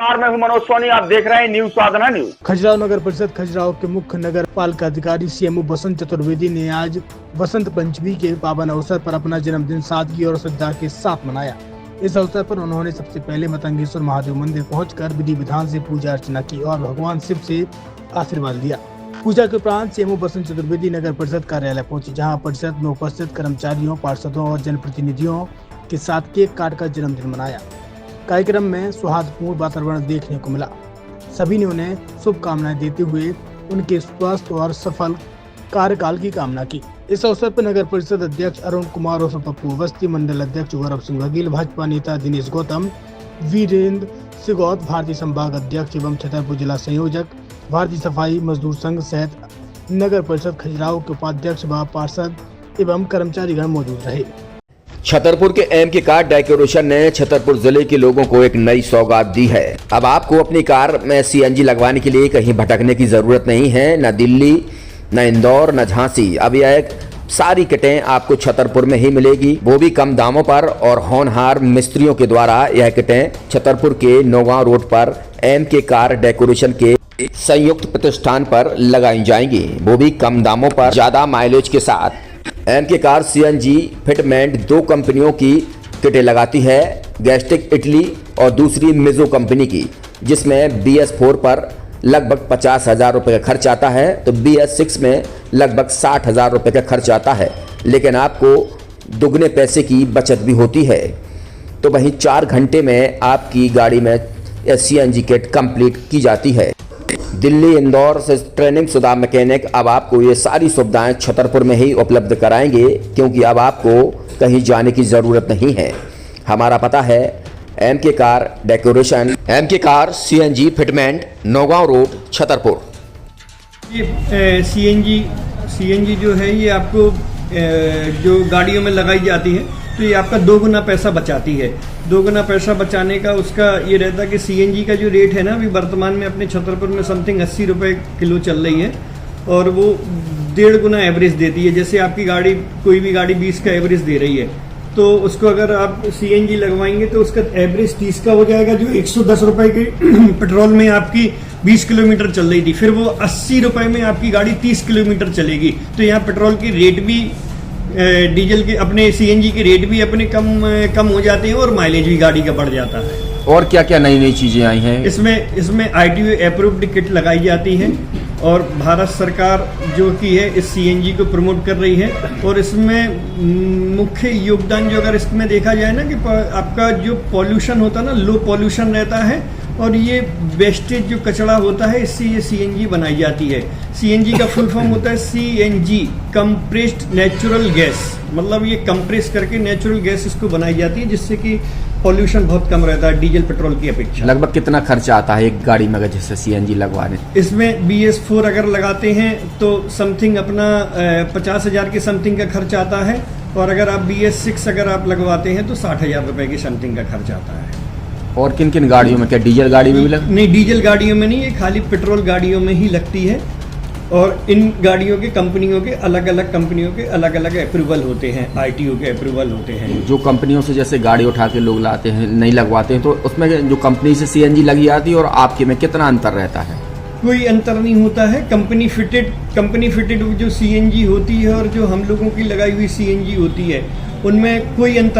मैं हूं मनोज सोनी, आप देख रहे हैं न्यूज साधना न्यूज। खजुराहो नगर परिषद खजुराहो के मुख्य नगर पालिका अधिकारी सीएमओ बसंत चतुर्वेदी ने आज बसंत पंचमी के पावन अवसर पर अपना जन्मदिन सादगी और श्रद्धा के साथ मनाया। इस अवसर पर उन्होंने सबसे पहले मतंगेश्वर महादेव मंदिर पहुंचकर विधि विधान से पूजा अर्चना की और भगवान शिव से आशीर्वाद लिया। पूजा के उपरांत सीएमओ बसंत चतुर्वेदी नगर परिषद कार्यालय पहुंचे, जहां परिषद में उपस्थित कर्मचारियों, पार्षदों और जनप्रतिनिधियों के साथ केक काटकर जन्मदिन मनाया। कार्यक्रम में सौहार्दपूर्ण वातावरण देखने को मिला। सभी ने उन्हें शुभकामनाएं देते हुए उनके स्वस्थ और सफल कार्यकाल की कामना की। इस अवसर पर नगर परिषद अध्यक्ष अरुण कुमार और पप्पू अवस्थी, मंडल अध्यक्ष गौरव सिंह बघेल, भाजपा नेता दिनेश गौतम, वीरेंद्र सिगौत, भारतीय संभाग अध्यक्ष एवं छतरपुर जिला संयोजक, भारतीय सफाई मजदूर संघ सहित नगर परिषद खजुराहो के उपाध्यक्ष व पार्षद एवं कर्मचारीगण मौजूद रहे। छतरपुर के एम के कार डेकोरेशन ने छतरपुर जिले के लोगों को एक नई सौगात दी है। अब आपको अपनी कार में सीएनजी लगवाने के लिए कहीं भटकने की जरूरत नहीं है, न दिल्ली, न इंदौर, न झांसी। अब यह सारी किटें आपको छतरपुर में ही मिलेगी, वो भी कम दामों पर। और होनहार मिस्त्रियों के द्वारा यह किटें छतरपुर के नौगांव रोड पर एम के कार डेकोरेशन के संयुक्त प्रतिष्ठान पर लगाई जाएंगी, वो भी कम दामों पर, ज्यादा माइलेज के साथ। एम के कार सीएनजी फिटमेंट 2 कंपनियों की किटें लगाती है, गैस्टिक इटली और दूसरी मिजो कंपनी की, जिसमें BS4 पर लगभग 50,000 रुपये का खर्च आता है, तो BS6 में लगभग 60,000 रुपये का खर्च आता है। लेकिन आपको दुगने पैसे की बचत भी होती है। तो वहीं 4 घंटे में आपकी गाड़ी में सीएनजी किट कंप्लीट की जाती है। दिल्ली, इंदौर से ट्रेनिंग शुदा मैकेनिक अब आपको ये सारी सुविधाएं छतरपुर में ही उपलब्ध कराएंगे, क्योंकि अब आपको कहीं जाने की ज़रूरत नहीं है। हमारा पता है एम के कार डेकोरेशन, एम के car CNG fitment, Naugaon road, Chhatarpur. ये सीएनजी जो है ये आपको जो गाड़ियों में लगाई जाती है, तो ये आपका 2 गुना पैसा बचाती है। 2 गुना पैसा बचाने का उसका ये रहता है कि सीएनजी का जो रेट है ना, अभी वर्तमान में अपने छतरपुर में समथिंग 80 रुपये किलो चल रही है, और वो 1.5 गुना एवरेज देती है। जैसे आपकी गाड़ी, कोई भी गाड़ी 20 का एवरेज दे रही है, तो उसको अगर आप सीएनजी लगवाएंगे तो उसका एवरेज 30 का हो जाएगा। जो 110 रुपये की पेट्रोल में आपकी 20 किलोमीटर चल रही थी, फिर वो 80 रुपये में आपकी गाड़ी 30 किलोमीटर चलेगी। तो यहाँ पेट्रोल की रेट भी, डीजल के, अपने सीएनजी के रेट भी अपने कम हो जाते हैं, और माइलेज भी गाड़ी का बढ़ जाता है। और क्या क्या नई नई चीजें आई हैं? इसमें ITO अप्रूव्ड किट लगाई जाती है, और भारत सरकार जो की है इस सीएनजी को प्रमोट कर रही है। और इसमें मुख्य योगदान जो अगर इसमें देखा जाए ना, कि आपका जो पॉल्यूशन होता है ना, लो पॉल्यूशन रहता है, और ये वेस्टेज जो कचरा होता है, इससे ये सीएनजी बनाई जाती है। सीएनजी का फुल फॉर्म होता है CNG, कंप्रेस्ड नेचुरल गैस। मतलब ये कंप्रेस करके नेचुरल गैस इसको बनाई जाती है, जिससे कि पॉल्यूशन बहुत कम रहता है डीजल पेट्रोल की अपेक्षा। लगभग कितना खर्चा आता है एक गाड़ी में अगर जैसे सीएनजी लगवाने? इसमें BS4 अगर लगाते हैं तो समथिंग अपना 50,000 के समथिंग का खर्च आता है, और अगर आप BS6 अगर आप लगवाते हैं तो 60,000 रुपये की समथिंग का खर्च आता है। और किन किन गाड़ियों में? क्या डीजल गाड़ी में भी नहीं, डीजल गाड़ियों में नहीं, ये खाली पेट्रोल गाड़ियों में ही लगती है। और इन गाड़ियों के कंपनियों के अलग अलग अप्रूवल होते हैं, ITO के अप्रूवल होते हैं। जो कंपनियों से जैसे गाड़ी उठा के लोग लाते हैं, नहीं लगवाते हैं, तो उसमें जो कंपनी से सीएनजी लगी आती है और आपके में कितना अंतर रहता है? कोई अंतर नहीं होता है। कंपनी फिटेड जो सीएनजी होती है और जो हम लोगों की लगाई हुई सीएनजी होती है, उनमें कोई अंतर